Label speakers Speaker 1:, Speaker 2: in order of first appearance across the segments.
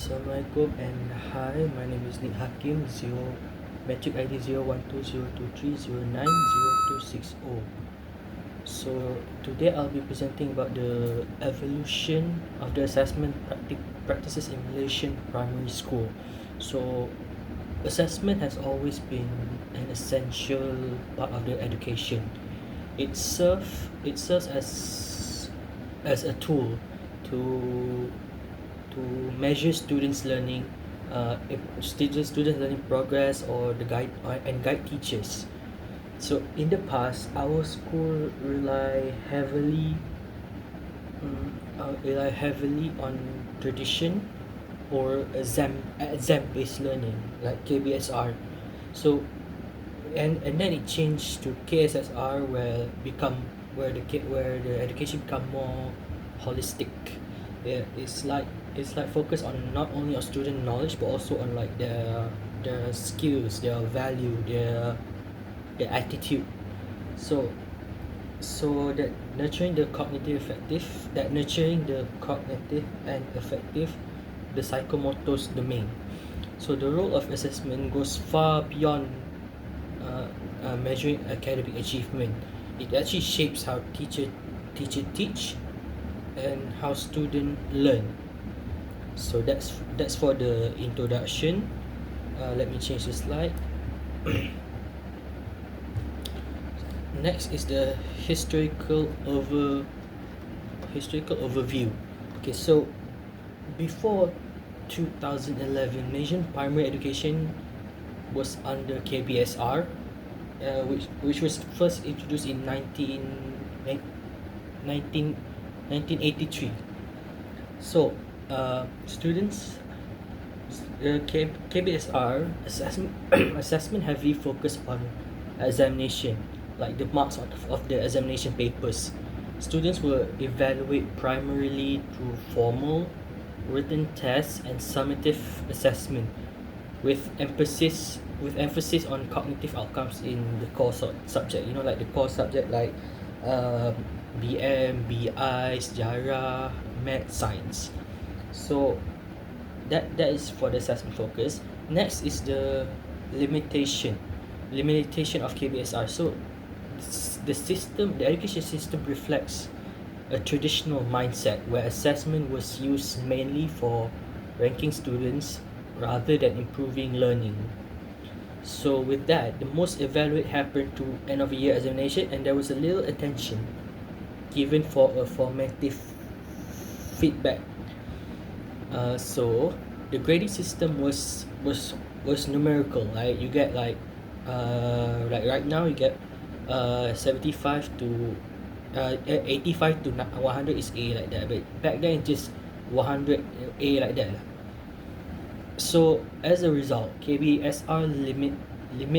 Speaker 1: Assalamualaikum and hi, my name is Nick Hakim, metric ID 012023090260. So today I'll be presenting about the evolution of the assessment practices in Malaysian primary school. So assessment has always been an essential part of the education. It serves as a tool to measure students' learning, if students learning progress or the guide and guide teachers. So in the past, our school rely heavily on tradition or exam based learning like KBSR. So and then it changed to KSSR where the education become more holistic. Yeah, it's like focus on not only on student knowledge but also on like their skills, their value, their attitude. So that nurturing the cognitive and effective the psychomotor domain. So the role of assessment goes far beyond measuring academic achievement. It actually shapes how teacher teach and how student learn. So that's for the introduction. Let me change the slide. Next is the historical overview. Okay, so before 2011, Malaysian primary education was under KBSR, which was first introduced in 1983. So students KBSR assessment heavily focused on examination, like the marks of the examination papers. Students were evaluated primarily through formal, written tests and summative assessment, with emphasis on cognitive outcomes in the core subject. You know, like the core subject like BM, BI, sejarah, math, science. So that is for the assessment focus. Next is the limitation of KBSR. So the education system reflects a traditional mindset where assessment was used mainly for ranking students rather than improving learning. So with that, the most evaluate happened to end of year examination, and there was a little attention given for a formative feedback. So the grading system was numerical. Like you get like right now you get 75 to 85 to 100 is A like that, but back then it's just 100 A like that. So as a result, KBSR limit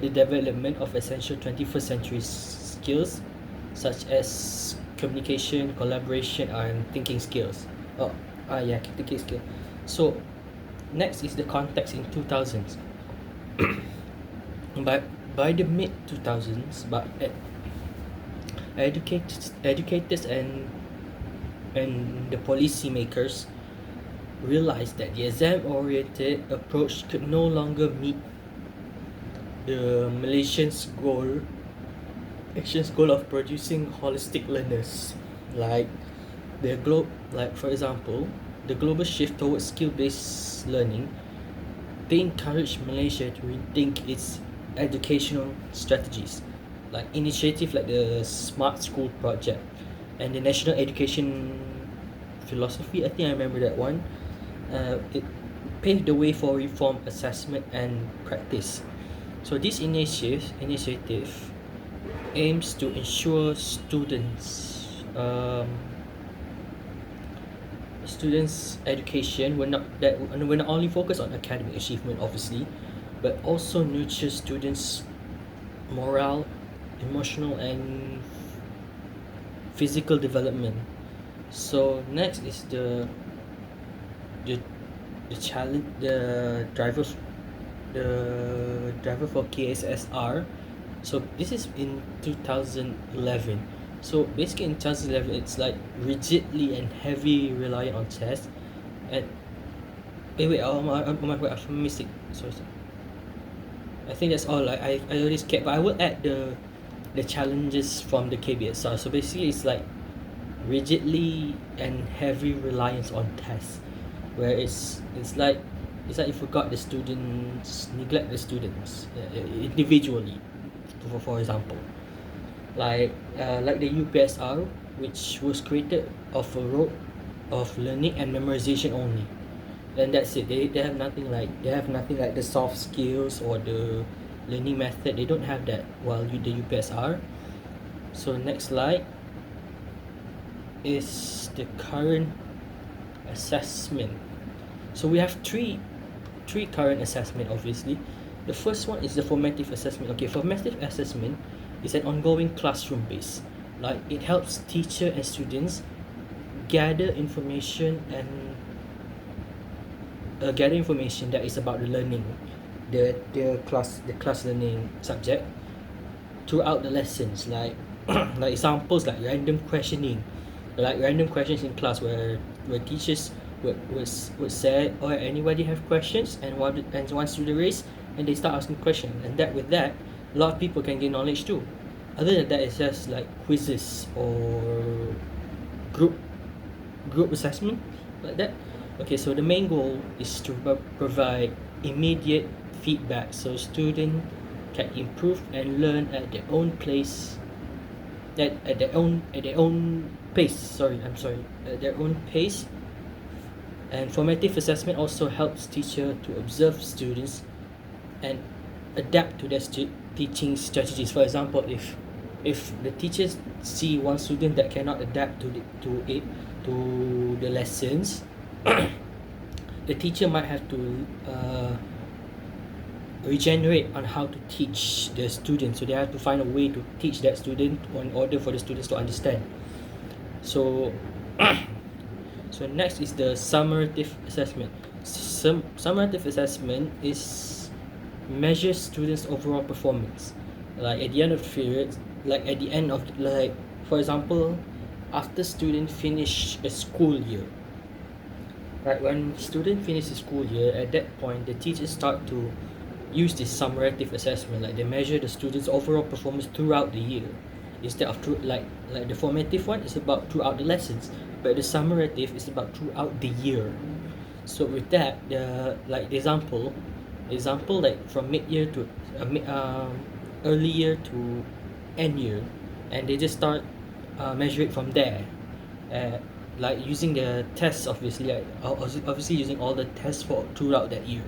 Speaker 1: the development of essential 21st century skills such as communication, collaboration, and thinking skills. Thinking skill. So next is the context in 2000s. But by the mid 2000s, educators and the policymakers realized that the exam-oriented approach could no longer meet the Malaysians' goal of producing holistic learners. Like for example, the global shift towards skill-based learning, they encourage Malaysia to rethink its educational strategies, like initiative like the Smart School project and the National Education Philosophy. I think I remember that one. It paved the way for reform assessment and practice. So this initiative aims to ensure students' education will not only focus on academic achievement, obviously, but also nurture students' moral, emotional, and physical development. So next is the challenge, the driver for KSSR. So this is in 2011. So basically in 2011, it's like rigidly and heavy reliant on tests, and Wait, oh my god, I missed it. Sorry. I think that's all. I already skipped, but I will add the challenges from the KBSR. So basically, it's like rigidly and heavy reliance on tests, where it's like you forgot the students, neglect the students individually. For example, like the UPSR, which was created of a rote of learning and memorization only. And that's it. They have nothing like the soft skills or the learning method. They don't have that. While the UPSR. So next slide is the current assessment. So we have three current assessment. Obviously, the first one is the formative assessment. Okay, formative assessment is an ongoing classroom base. Like it helps teacher and students gather information and gather information that is about the learning, the class learning subject throughout the lessons, like examples like random questioning, like random questions in class where teachers would say, oh, anybody have questions, and one student raise, and they start asking questions, and that with that a lot of people can gain knowledge too. Other than that, it's just like quizzes or group assessment, like that. Okay, so the main goal is to provide immediate feedback so students can improve and learn at their own place, at their own pace. At their own pace. And formative assessment also helps teacher to observe students and adapt to their teaching strategies. For example, if the teachers see one student that cannot adapt to the lessons, the teacher might have to regenerate on how to teach the student. So they have to find a way to teach that student in order for the students to understand. So so next is the summative assessment. Summative assessment is measures students overall performance, like at the end of the period, like at the end of, like for example, after student finish a school year. Right, when student finish the school year, at that point the teachers start to use this summative assessment. Like they measure the students overall performance throughout the year, instead of like the formative one is about throughout the lessons, but the summative is about throughout the year. So with that, the example like from mid year to early year to end year, and they just start measure it from there, like using the tests, obviously using all the tests for throughout that year.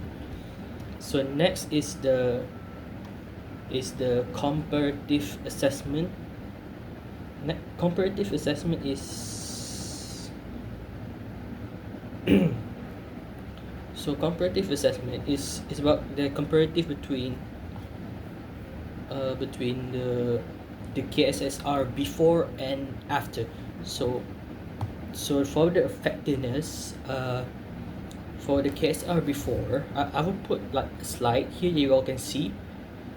Speaker 1: So next is the comparative assessment. Comparative assessment is so comparative assessment is about the comparative between the KSSR before and after. So for the effectiveness, for the KSR before, I will put like a slide here you all can see.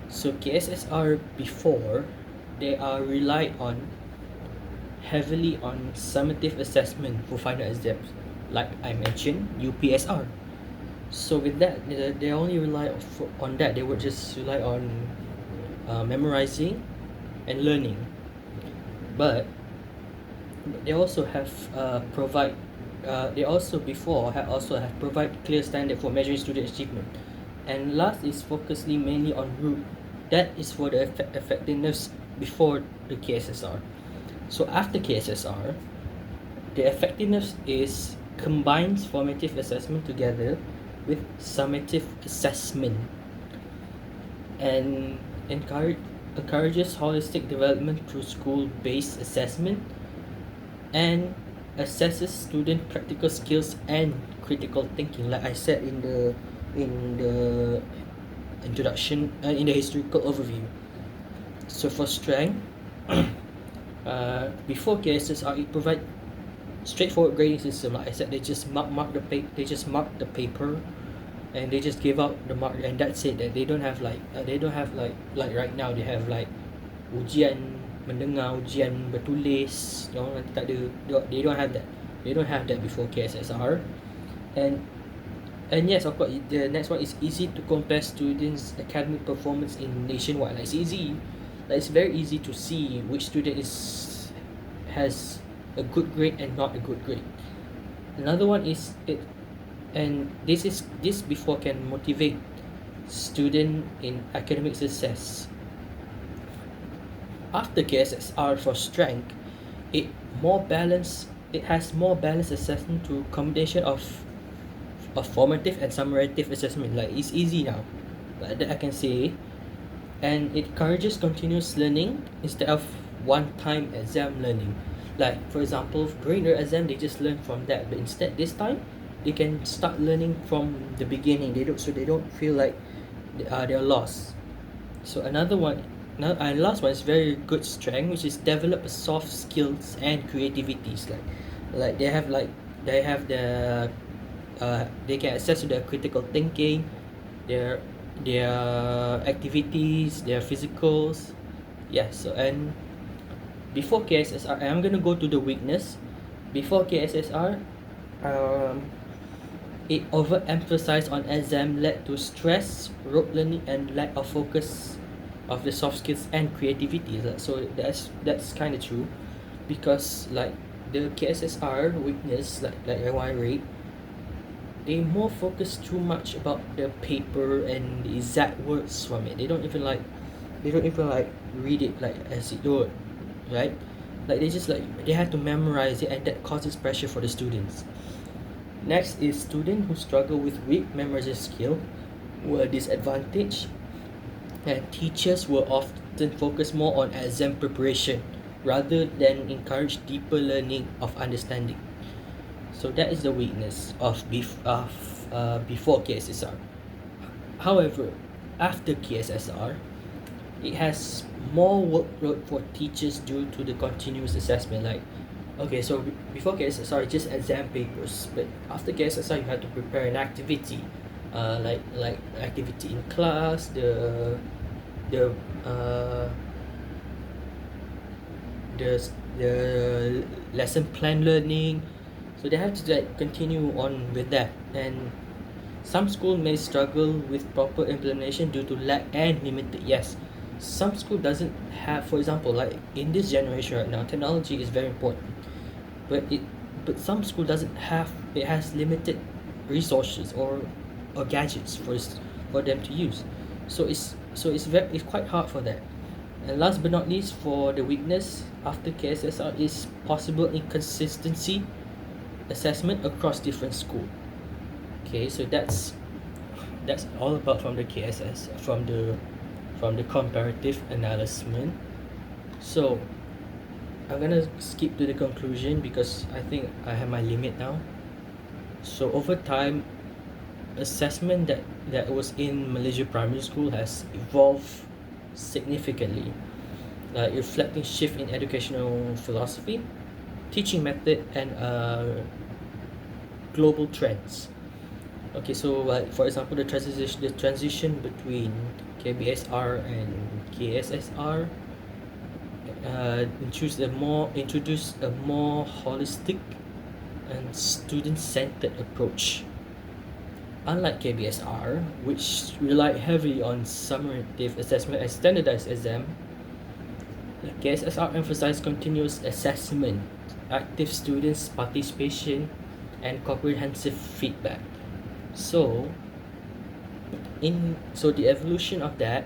Speaker 1: So KSSR before, they are relied on heavily on summative assessment for final exams, like I mentioned UPSR. So with that, they only rely on that. They would just rely on memorizing and learning. But they also have provide they also before have provide clear standard for measuring student achievement. And last is focusedly mainly on group. That is for the effectiveness before the KSSR. So after KSSR, the effectiveness is combines formative assessment together with summative assessment, and encourages holistic development through school-based assessment, and assesses student practical skills and critical thinking, like I said in the introduction, in the historical overview. So for strength, before KSSR, it provide straightforward grading system. Like I said, they just mark the paper, and they just give out the mark, and that's it. They don't have like right now they have like ujian mendengar, ujian bertulis. Nanti tak ada. They don't have that before KSSR. And And yes, of course, the next one is easy to compare students' academic performance in nationwide. Like it's easy, like it's very easy to see which student is has a good grade and not a good grade. Another one is it, and this before can motivate student in academic success. After KSSR for strength, it more balanced. It has more balanced assessment to combination of formative and summative assessment. Like it's easy now, like that I can say, and it encourages continuous learning instead of one-time exam learning. Like for example, during their exam they just learn from that, but instead this time they can start learning from the beginning. They don't feel like they're lost. So another one, now and last one is very good strength, which is develop soft skills and creativities. Like they have the they get access to their critical thinking, their their activities, their physicals. Yeah. So and before KSSR, I'm gonna go to the weakness. Before KSSR, um, it overemphasized on exam led to stress, rote learning, and lack of focus of the soft skills and creativity. So that's kind of true, because like the KSSR weakness, like I rate, they more focus too much about the paper and the exact words from it. They don't even like read it like as it would, right? Like they just like they have to memorize it, and that causes pressure for the students. Next is students who struggle with weak memorization skill were disadvantaged, and teachers will often focus more on exam preparation rather than encourage deeper learning of understanding. So that is the weakness of before KSSR. However, after KSSR, it has more workload for teachers due to the continuous assessment. Like, okay, so before KSSR, it's just exam papers, but after KSSR, you have to prepare an activity, like activity in class, the uh the lesson plan learning. So they have to like continue on with that, and some school may struggle with proper implementation due to lack and limited. Yes, some school doesn't have, for example, like in this generation right now, technology is very important, but some school doesn't have, it has limited resources or gadgets for them to use. So it's quite hard for that. And last but not least, for the weakness after KSSR is possible inconsistency assessment across different school. Okay, so that's all about from the KSS, from the comparative analysis. So I'm gonna skip to the conclusion because I think I have my limit now. So over time, assessment that was in Malaysia primary school has evolved significantly, reflecting shift in educational philosophy, teaching method, and global trends. Okay, so for example, the transition between KBSR and KSSR introduce a more holistic and student-centered approach. Unlike KBSR, which relied heavily on summative assessment and standardized exam, the KSSR emphasized continuous assessment, active students' participation, and comprehensive feedback. So, the evolution of that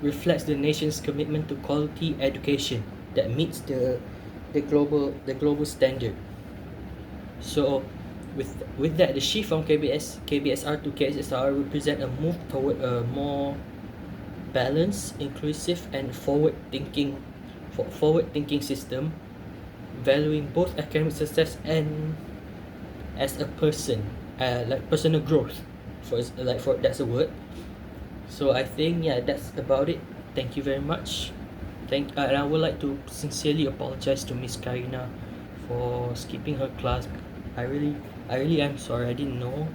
Speaker 1: reflects the nation's commitment to quality education that meets the global standard. So, with that, the shift from KBSR to KSSR represent a move toward a more balanced, inclusive, and forward thinking system, valuing both academic success and as a person, like personal growth. For that's a word. So I think, yeah, that's about it. Thank you very much. And I would like to sincerely apologize to Miss Karina for skipping her class. I really am sorry. I didn't know,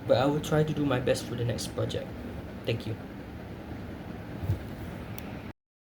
Speaker 1: but I will try to do my best for the next project. Thank you.